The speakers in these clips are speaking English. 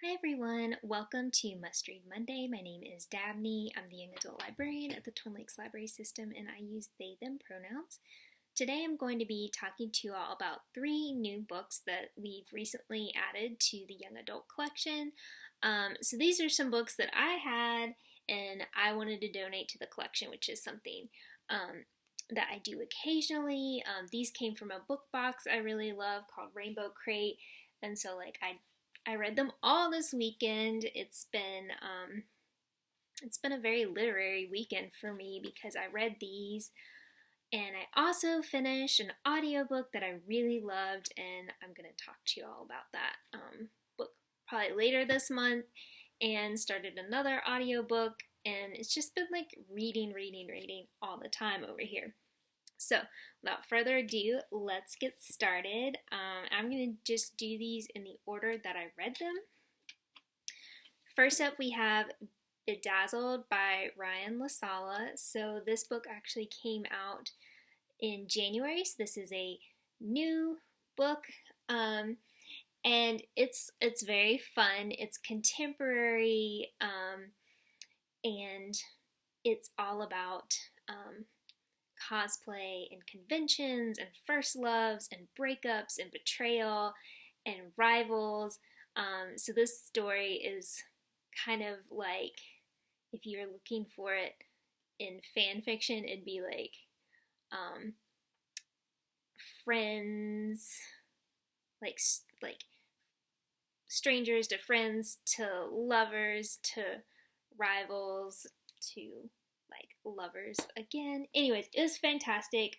Hi everyone, welcome to Must Read Monday. My name is Dabney. I'm the young adult librarian at the Twin Lakes Library System and I use they, them pronouns. Today I'm going to be talking to you all about 3 new books that we've recently added to the young adult collection. So these are some books that I had and I wanted to donate to the collection, which is something that I do occasionally. These came from a book box I really love called Rainbow Crate, and so I read them all this weekend. It's been a very literary weekend for me because I read these and I also finished an audiobook that I really loved, and I'm going to talk to you all about that book probably later this month, and started another audiobook, and it's just been like reading all the time over here. So, without further ado, let's get started. I'm going to just do these in the order that I read them. First up, we have Bedazzled by Ryan LaSala. So, this book actually came out in January, so this is a new book. And it's very fun. It's contemporary, and it's all about cosplay and conventions and first loves and breakups and betrayal and rivals. So this story is kind of like, if you're looking for it in fan fiction, it'd be like friends, like strangers to friends to lovers to rivals to like lovers again. Anyways, it was fantastic.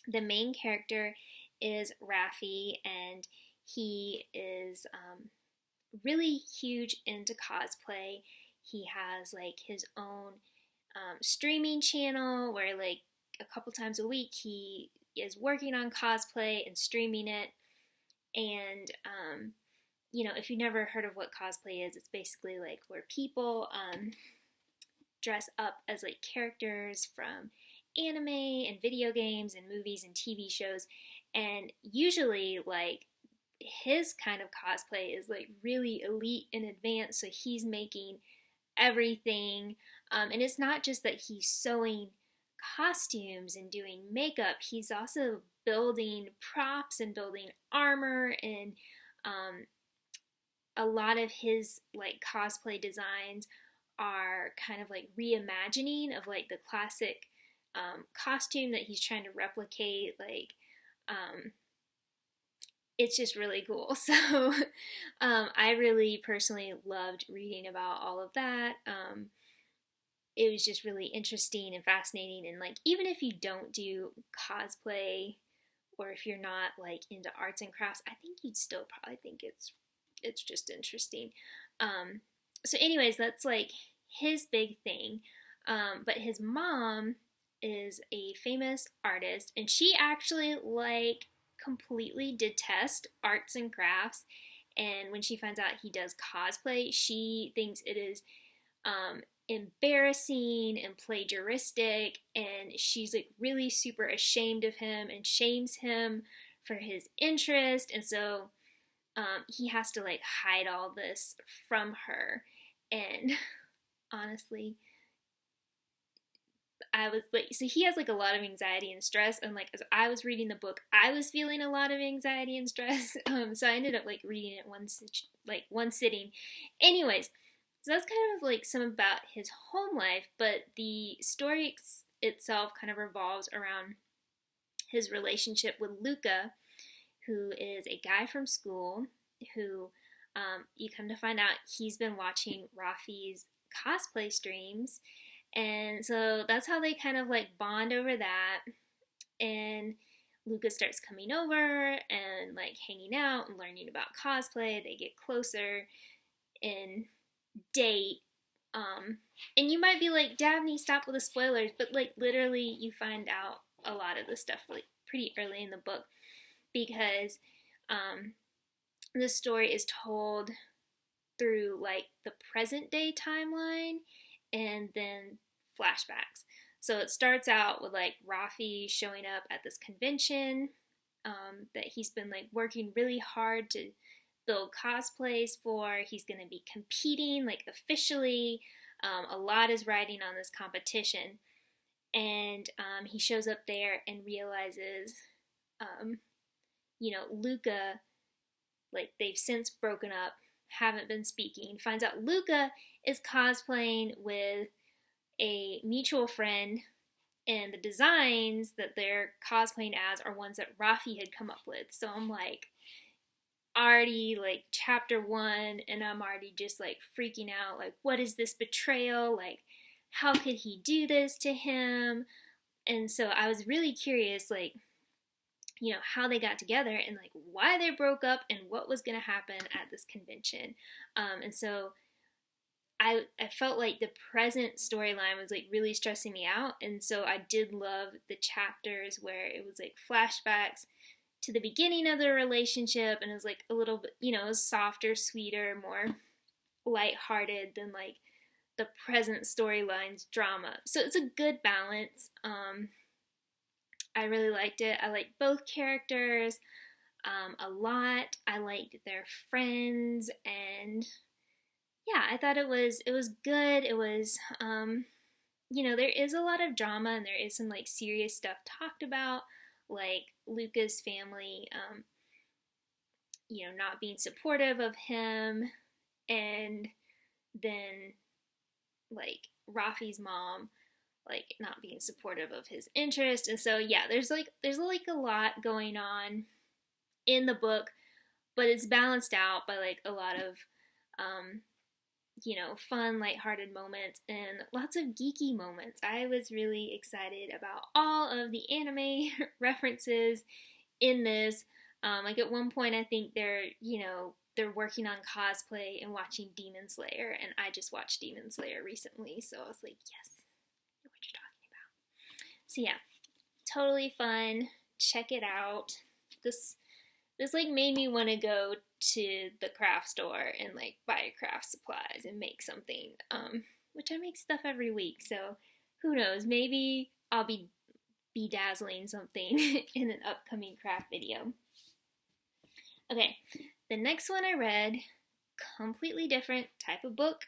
The main character is Raffi, and he is really huge into cosplay. He has like his own streaming channel where like a couple times a week he is working on cosplay and streaming it. And if you've never heard of what cosplay is, it's basically like where people dress up as like characters from anime and video games and movies and TV shows, and usually like his kind of cosplay is like really elite and advanced, so he's making everything, and it's not just that he's sewing costumes and doing makeup, he's also building props and building armor, and a lot of his like cosplay designs are kind of like reimagining of like the classic costume that he's trying to replicate. Like, it's just really cool. So I really personally loved reading about all of that. It was just really interesting and fascinating, and like even if you don't do cosplay or if you're not like into arts and crafts, I think you'd still probably think it's just interesting. So anyways, that's like his big thing. But his mom is a famous artist, and she actually like completely detests arts and crafts. And when she finds out he does cosplay, she thinks it is embarrassing and plagiaristic, and she's like really super ashamed of him and shames him for his interest. And so he has to like hide all this from her. And honestly, I was like, so he has like a lot of anxiety and stress, and like as I was reading the book, I was feeling a lot of anxiety and stress. So I ended up like reading it one sitting. Anyways, so that's kind of like some about his home life, but the story itself kind of revolves around his relationship with Luca, who is a guy from school who you come to find out he's been watching Rafi's cosplay streams. And so that's how they kind of like bond over that. And Luca starts coming over and like hanging out and learning about cosplay. They get closer and date. And you might be like, Dabney, stop with the spoilers, but like literally you find out a lot of the stuff like pretty early in the book, because the story is told through like the present day timeline and then flashbacks. So it starts out with like Rafi showing up at this convention that he's been like working really hard to build cosplays for. He's going to be competing, like, officially. A lot is riding on this competition. And he shows up there and realizes, Luca, like, they've since broken up, haven't been speaking. Finds out Luca is cosplaying with a mutual friend, and the designs that they're cosplaying as are ones that Rafi had come up with. So I'm like, already like chapter 1, and I'm already just like freaking out, like, what is this betrayal? Like, how could he do this to him? And so I was really curious, like, how they got together and like why they broke up and what was going to happen at this convention. And so I felt like the present storyline was like really stressing me out. And so I did love the chapters where it was like flashbacks to the beginning of the relationship, and it was like a little bit, it was softer, sweeter, more lighthearted than like the present storyline's drama. So it's a good balance. I really liked it. I liked both characters a lot. I liked their friends, and yeah, I thought it was good. It was there is a lot of drama, and there is some like serious stuff talked about, like Luca's family not being supportive of him, and then like Rafi's mom like not being supportive of his interest. And so yeah, there's like a lot going on in the book, but it's balanced out by like a lot of fun, lighthearted moments and lots of geeky moments. I was really excited about all of the anime references in this. Like at one point I think they're working on cosplay and watching Demon Slayer, and I just watched Demon Slayer recently, so I was like, yes, I know what you're talking about. So yeah, totally fun. Check it out. This like made me want to go to the craft store and like buy craft supplies and make something, which I make stuff every week, so who knows, maybe I'll be bedazzling something in an upcoming craft video. Okay, the next one I read, completely different type of book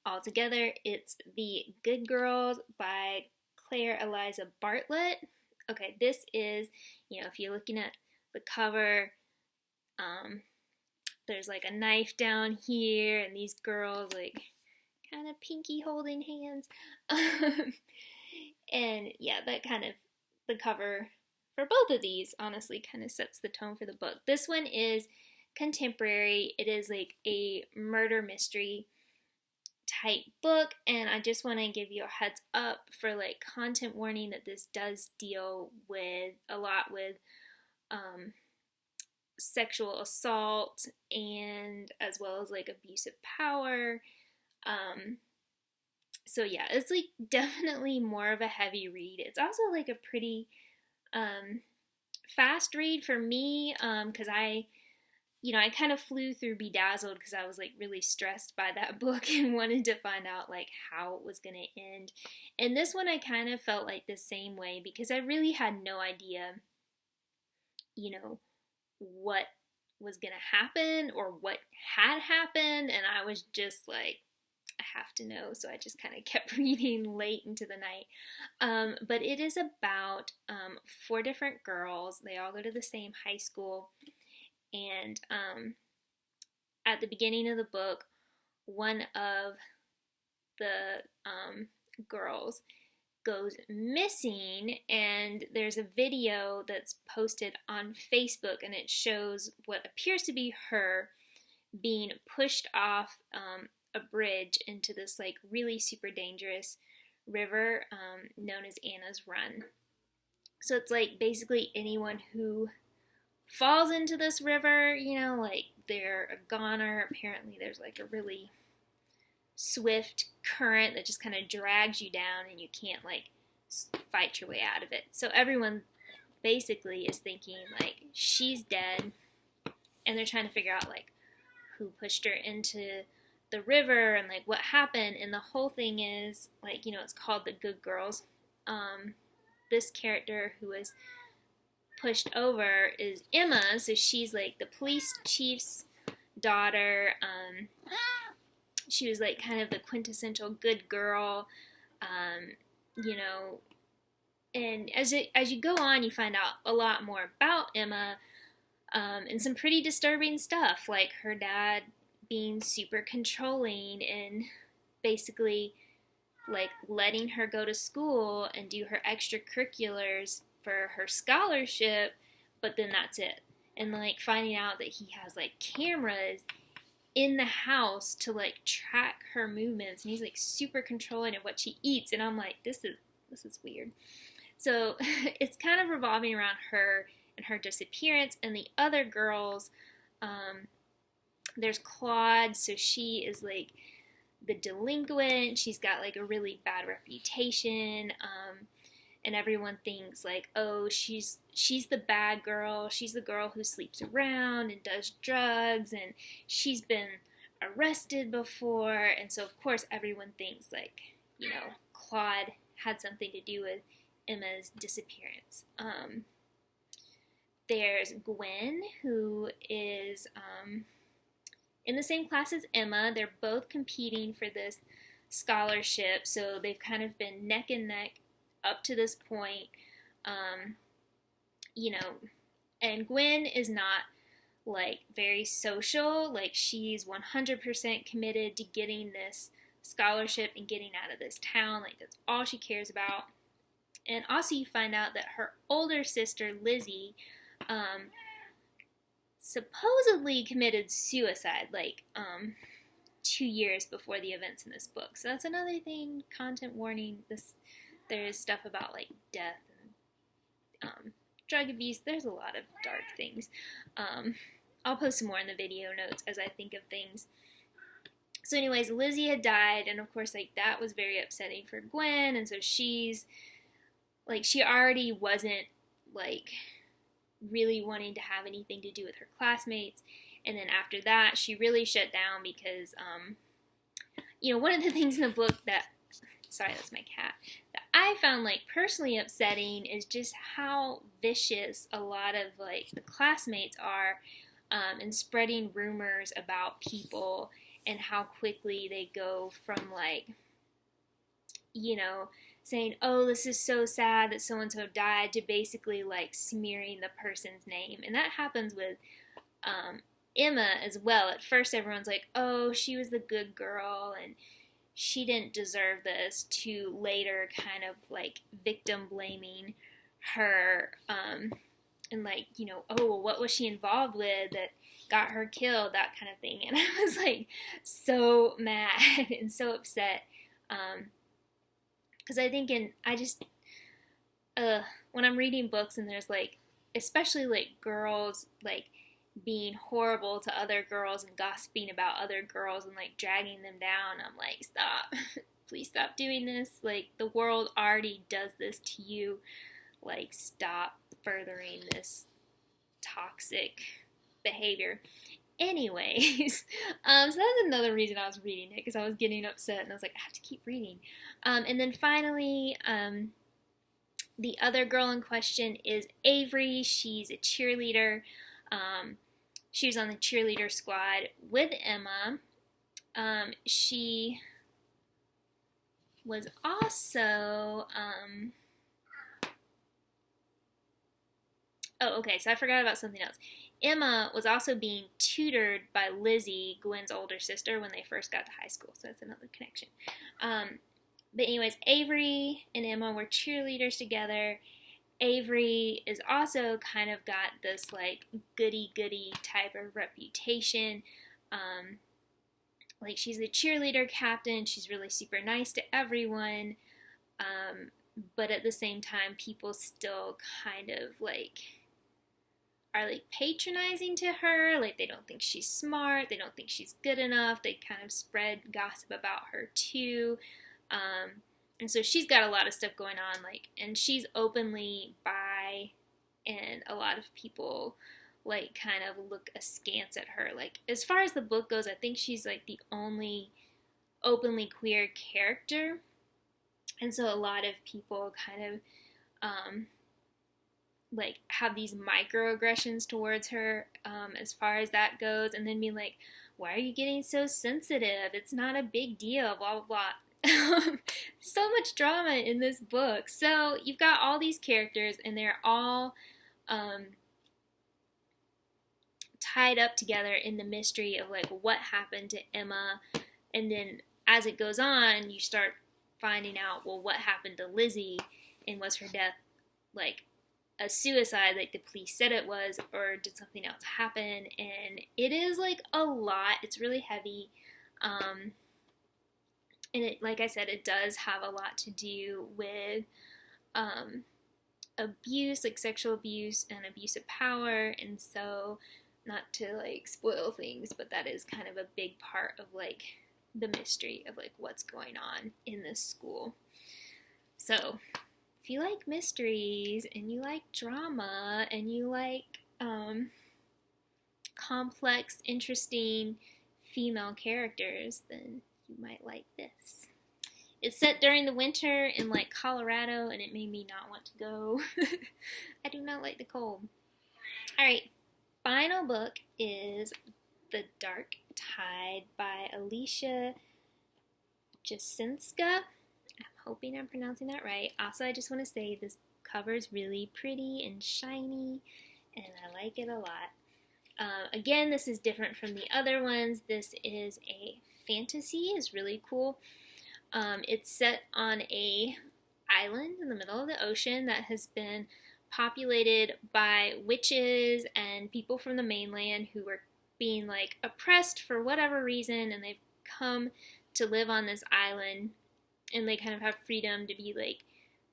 altogether. It's The Good Girls by Claire Eliza Bartlett. Okay, this is, if you're looking at the cover, there's like a knife down here, and these girls like kind of pinky holding hands. And yeah, that kind of, the cover for both of these honestly kind of sets the tone for the book. This one is contemporary. It is like a murder mystery type book, and I just want to give you a heads up for like content warning that this does deal with a lot with sexual assault, and as well as like abuse of power. So yeah, it's like definitely more of a heavy read. It's also like a pretty fast read for me, because I kind of flew through Bedazzled because I was like really stressed by that book and wanted to find out like how it was going to end. And this one I kind of felt like the same way, because I really had no idea, what was going to happen or what had happened, and I was just like, I have to know, so I just kind of kept reading late into the night. But it is about 4 different girls. They all go to the same high school, and at the beginning of the book, one of the girls goes missing, and there's a video that's posted on Facebook, and it shows what appears to be her being pushed off a bridge into this like really super dangerous river known as Anna's Run. So it's like basically anyone who falls into this river, like they're a goner. Apparently there's like a really swift current that just kind of drags you down, and you can't like fight your way out of it. So everyone basically is thinking like she's dead, and they're trying to figure out like who pushed her into the river and like what happened. And the whole thing is like, it's called The Good Girls. This character who was pushed over is Emma, so she's like the police chief's daughter. She was like kind of the quintessential good girl, you know. And as you go on, you find out a lot more about Emma, and some pretty disturbing stuff, like her dad being super controlling and basically like letting her go to school and do her extracurriculars for her scholarship, but then that's it. And like finding out that he has like cameras in the house to like track her movements, and he's like super controlling of what she eats, and I'm like, this is weird. So it's kind of revolving around her and her disappearance, and the other girls. There's Claude, so she is like the delinquent. She's got like a really bad reputation, and everyone thinks like, oh, she's the bad girl. She's the girl who sleeps around and does drugs, and she's been arrested before, and so of course everyone thinks like, you know, Claude had something to do with Emma's disappearance. There's Gwen, who is in the same class as Emma. They're both competing for this scholarship, so they've kind of been neck and neck up to this point. You know, and Gwen is not like very social. Like, she's 100% committed to getting this scholarship and getting out of this town. Like, that's all she cares about. And also you find out that her older sister, Lizzie, supposedly committed suicide, like, 2 years before the events in this book. So that's another thing, content warning, there is stuff about, like, death and, drug abuse. There's a lot of dark things. I'll post some more in the video notes as I think of things. So anyways, Lizzie had died, and of course, like, that was very upsetting for Gwen, and so she's, like, she already wasn't, like, really wanting to have anything to do with her classmates, and then after that, she really shut down because, you know, one of the things in the book that, sorry, that's my cat, that I found, like, personally upsetting is just how vicious a lot of, like, the classmates are, in spreading rumors about people, and how quickly they go from, like, you know, saying, oh, this is so sad that so-and-so died, to basically, like, smearing the person's name. And that happens with Emma as well. At first, everyone's like, oh, she was the good girl, and she didn't deserve this, to later kind of, like, victim-blaming her, and, like, you know, oh, well, what was she involved with that got her killed, that kind of thing. And I was, like, so mad and so upset, because I think when I'm reading books and there's, like, especially, like, girls, like, being horrible to other girls and gossiping about other girls and, like, dragging them down, I'm like, stop. Please stop doing this. Like, the world already does this to you. Like, stop furthering this toxic behavior. Anyways, so that's another reason I was reading it, because I was getting upset and I was like, I have to keep reading. And then finally, the other girl in question is Avery. She's a cheerleader. She was on the cheerleader squad with Emma. She was also, oh, okay, so I forgot about something else. Emma was also being tutored by Lizzie, Gwen's older sister, when they first got to high school, so that's another connection. But anyways, Avery and Emma were cheerleaders together. Avery is also kind of got this, like, goody-goody type of reputation. Like, she's a cheerleader captain. She's really super nice to everyone. But at the same time, people still kind of, like, are, like, patronizing to her. Like, they don't think she's smart. They don't think she's good enough. They kind of spread gossip about her, too. And so she's got a lot of stuff going on, like, and she's openly bi, and a lot of people, like, kind of look askance at her. Like, as far as the book goes, I think she's, like, the only openly queer character, and so a lot of people kind of, like have these microaggressions towards her, as far as that goes, and then be like, why are you getting so sensitive? It's not a big deal, blah blah blah. So much drama in this book. So you've got all these characters, and they're all um, tied up together in the mystery of like what happened to Emma, and then as it goes on, you start finding out, well, what happened to Lizzie, and was her death like a suicide like the police said it was, or did something else happen? And it is like a lot. It's really heavy. And it, like I said, it does have a lot to do with abuse, like sexual abuse and abuse of power. And so, not to like spoil things, but that is kind of a big part of like the mystery of like what's going on in this school. So if you like mysteries and you like drama and you like complex, interesting female characters, then you might like this. It's set during the winter in like Colorado, and it made me not want to go. I do not like the cold. Alright, final book is The Dark Tide by Alicia Jasinska. I'm hoping I'm pronouncing that right. Also, I just want to say this cover is really pretty and shiny, and I like it a lot. Again, this is different from the other ones. This is a fantasy. It's really cool. It's set on a island in the middle of the ocean that has been populated by witches and people from the mainland who were being like oppressed for whatever reason, and they've come to live on this island, and they kind of have freedom to be like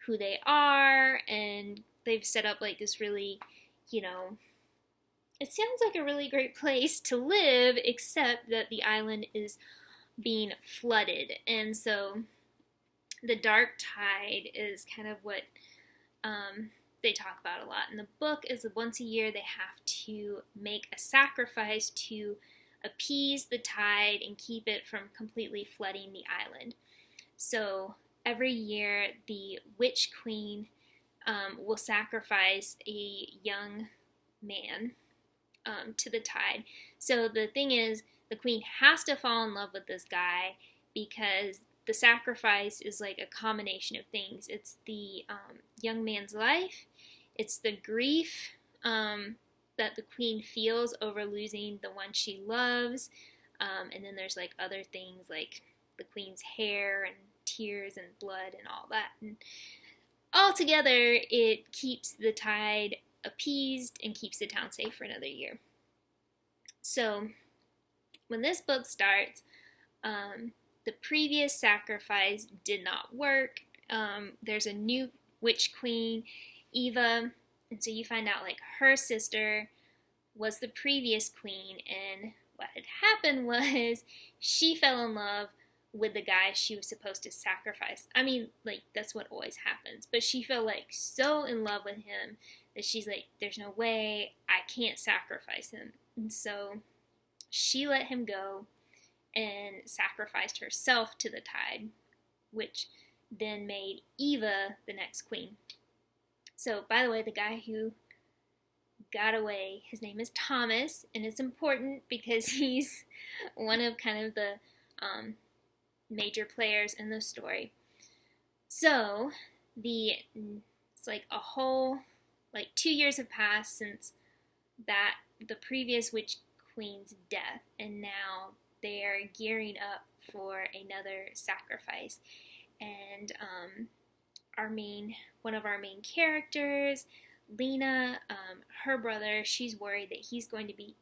who they are, and they've set up like this really, you know, it sounds like a really great place to live, except that the island is being flooded. And so the dark tide is kind of what they talk about a lot in the book. Is once a year they have to make a sacrifice to appease the tide and keep it from completely flooding the island. So every year the witch queen will sacrifice a young man to the tide. So the thing is, the queen has to fall in love with this guy, because the sacrifice is like a combination of things. It's the young man's life, it's the grief that the queen feels over losing the one she loves, and then there's like other things like the queen's hair and tears and blood and all that. And all together, it keeps the tide appeased and keeps the town safe for another year. So when this book starts, the previous sacrifice did not work. There's a new witch queen, Eva, and so you find out like her sister was the previous queen, and what had happened was she fell in love with the guy she was supposed to sacrifice. I mean, like, that's what always happens, but she fell like so in love with him that she's like, there's no way, I can't sacrifice him. And so she let him go and sacrificed herself to the tide, which then made Eva the next queen. So, by the way, the guy who got away, his name is Thomas, and it's important because he's one of kind of the major players in the story. So, it's like a whole, like 2 years have passed since that the previous witch queen's death, and now they are gearing up for another sacrifice. And one of our main characters, Lena, her brother, she's worried that he's going to be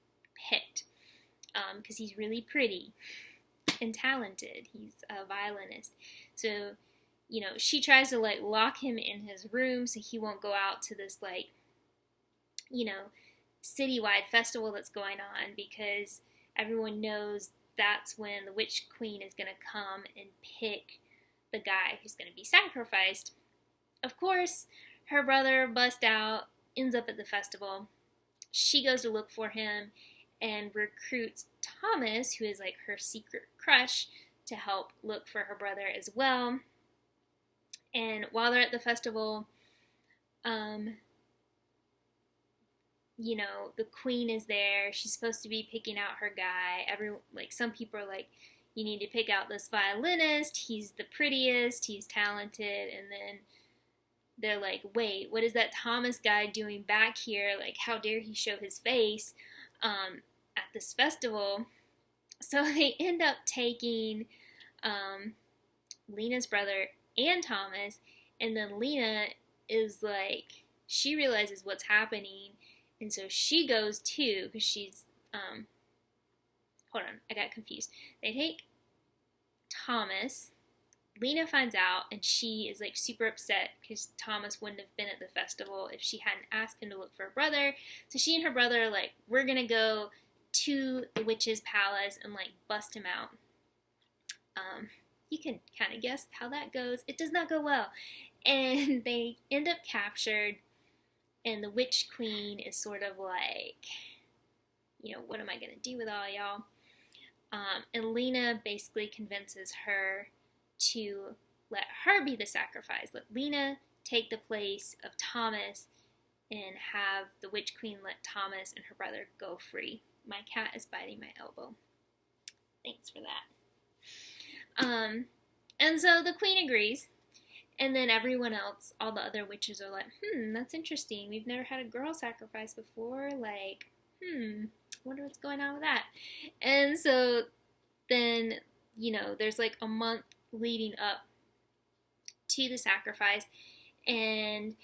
picked because he's really pretty and talented. He's a violinist. So, you know, she tries to like lock him in his room so he won't go out to this like, you know, citywide festival that's going on, because everyone knows that's when the witch queen is going to come and pick the guy who's going to be sacrificed. Of course, her brother busts out, ends up at the festival. She goes to look for him and recruits Thomas, who is like her secret crush, to help look for her brother as well. And while they're at the festival, you know, the queen is there. She's supposed to be picking out her guy. Some people are like, you need to pick out this violinist. He's the prettiest. He's talented. And then they're like, wait, what is that Thomas guy doing back here? Like, how dare he show his face at this festival? So they end up taking Lena's brother and Thomas, and then Lena is like, she realizes what's happening, and so she goes too, because she's, hold on, I got confused. They take Thomas, Lena finds out, and she is like super upset because Thomas wouldn't have been at the festival if she hadn't asked him to look for her brother. So she and her brother are like, we're gonna go to the witch's palace and like bust him out. You can kind of guess how that goes. It does not go well. And they end up captured, and the witch queen is sort of like, you know, what am I going to do with all y'all? And Lena basically convinces her to let her be the sacrifice. Let Lena take the place of Thomas and have the witch queen let Thomas and her brother go free. My cat is biting my elbow. Thanks for that. And so the queen agrees, and then everyone else, all the other witches are like, that's interesting. We've never had a girl sacrifice before. Like, wonder what's going on with that. And so then, you know, there's like a month leading up to the sacrifice, and,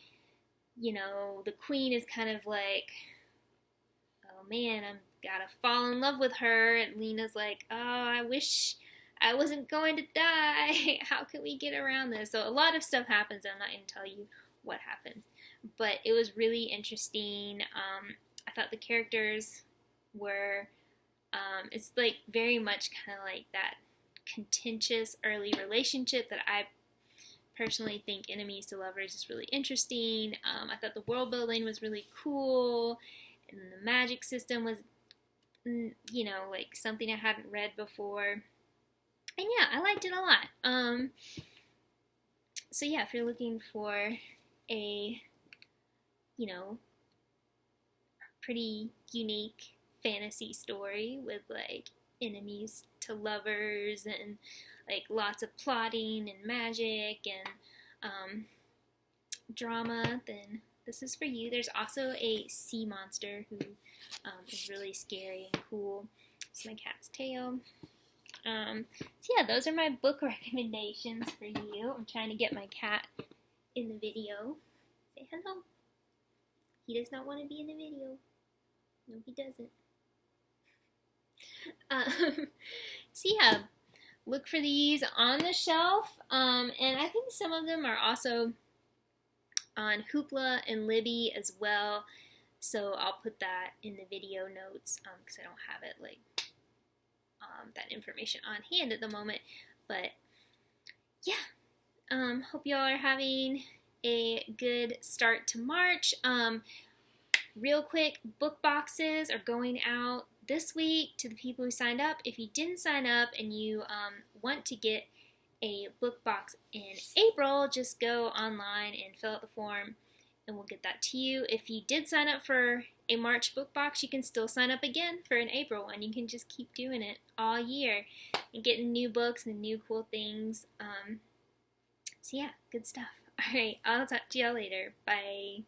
you know, the queen is kind of like, oh man, I'm gotta fall in love with her. And Lena's like, oh, I wish I wasn't going to die. How can we get around this? So a lot of stuff happens. I'm not going to tell you what happens. But it was really interesting. I thought the characters were, it's like very much kind of like that contentious early relationship that I personally think Enemies to Lovers is really interesting. I thought the world building was really cool. And the magic system was, you know, like something I hadn't read before. And yeah, I liked it a lot. So yeah, if you're looking for a, you know, pretty unique fantasy story with like enemies to lovers and like lots of plotting and magic and drama, then this is for you. There's also a sea monster who is really scary and cool. It's my cat's tail. So yeah, those are my book recommendations for you. I'm trying to get my cat in the video. Say hello. He does not want to be in the video. No, he doesn't. So yeah, look for these on the shelf. And I think some of them are also on Hoopla and Libby as well. So I'll put that in the video notes because I don't have it like that information on hand at the moment. But yeah, hope y'all are having a good start to March. Real quick, book boxes are going out this week to the people who signed up. If you didn't sign up and you want to get a book box in April, just go online and fill out the form and we'll get that to you. If you did sign up for a March book box, you can still sign up again for an April one. You can just keep doing it all year and getting new books and new cool things. So yeah, good stuff. All right, I'll talk to y'all later. Bye.